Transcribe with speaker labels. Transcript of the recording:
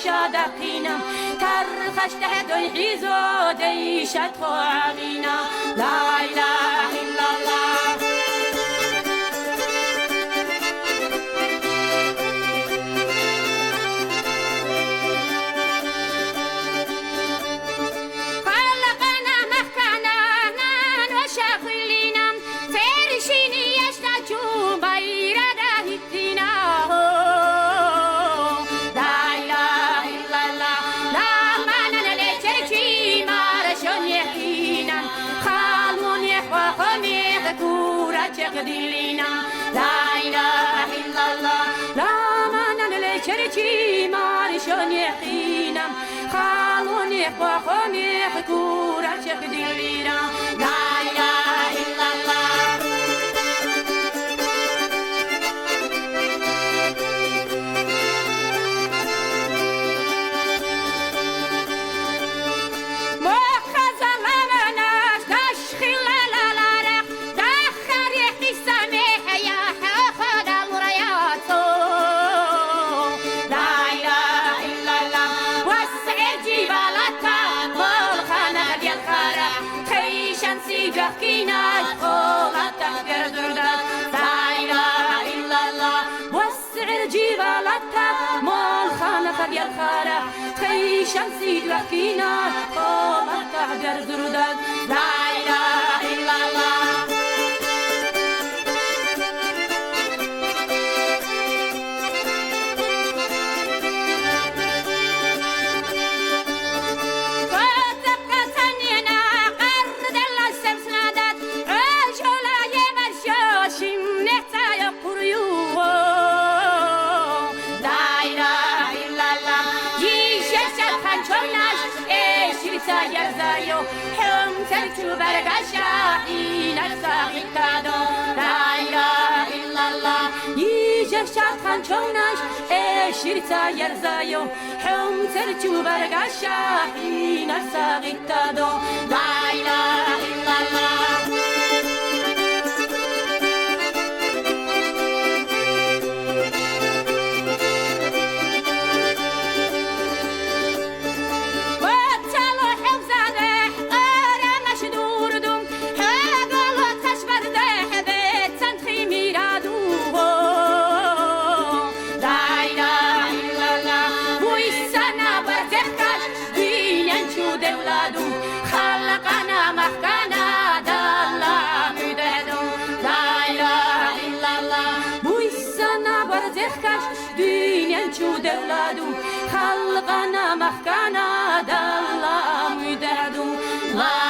Speaker 1: شادقينا ترخش تحت الحيزو ديشت خوامينا لا إله إلا الله خلقنا مخكنا نان وشاخلينا فرشيني يشتاجو بير داهتنا لا إله إلا الله لا مانا لتركي مارشون يحينا خالون يحوخم يحكورا تقديلنا لا إله إلا الله لا مانا لتركي مارشون يحينا خالون يحوخم يحكورا تقديلنا لا إله إلا الله جاكينا قولا تغير درداد لا إله إلا الله وسع الجبال مول خانق ديال الخارع تخي شمسي جاكينا قولا تغير درداد لا إله إلا الله يرزايو حم ترتو برقشا إن الساقيتادو لا إله إلا الله يجر شاتخان شوناش شرتا يرزايو حم ترتو برقشا إن الساقيتادو لا إله إلا الله خلقنا مخكنا دالا مدهدو لا إله إلا الله بويسنا برزخكش دنيا نشو دولادو خلقنا مخكنا دالا مدهدو لا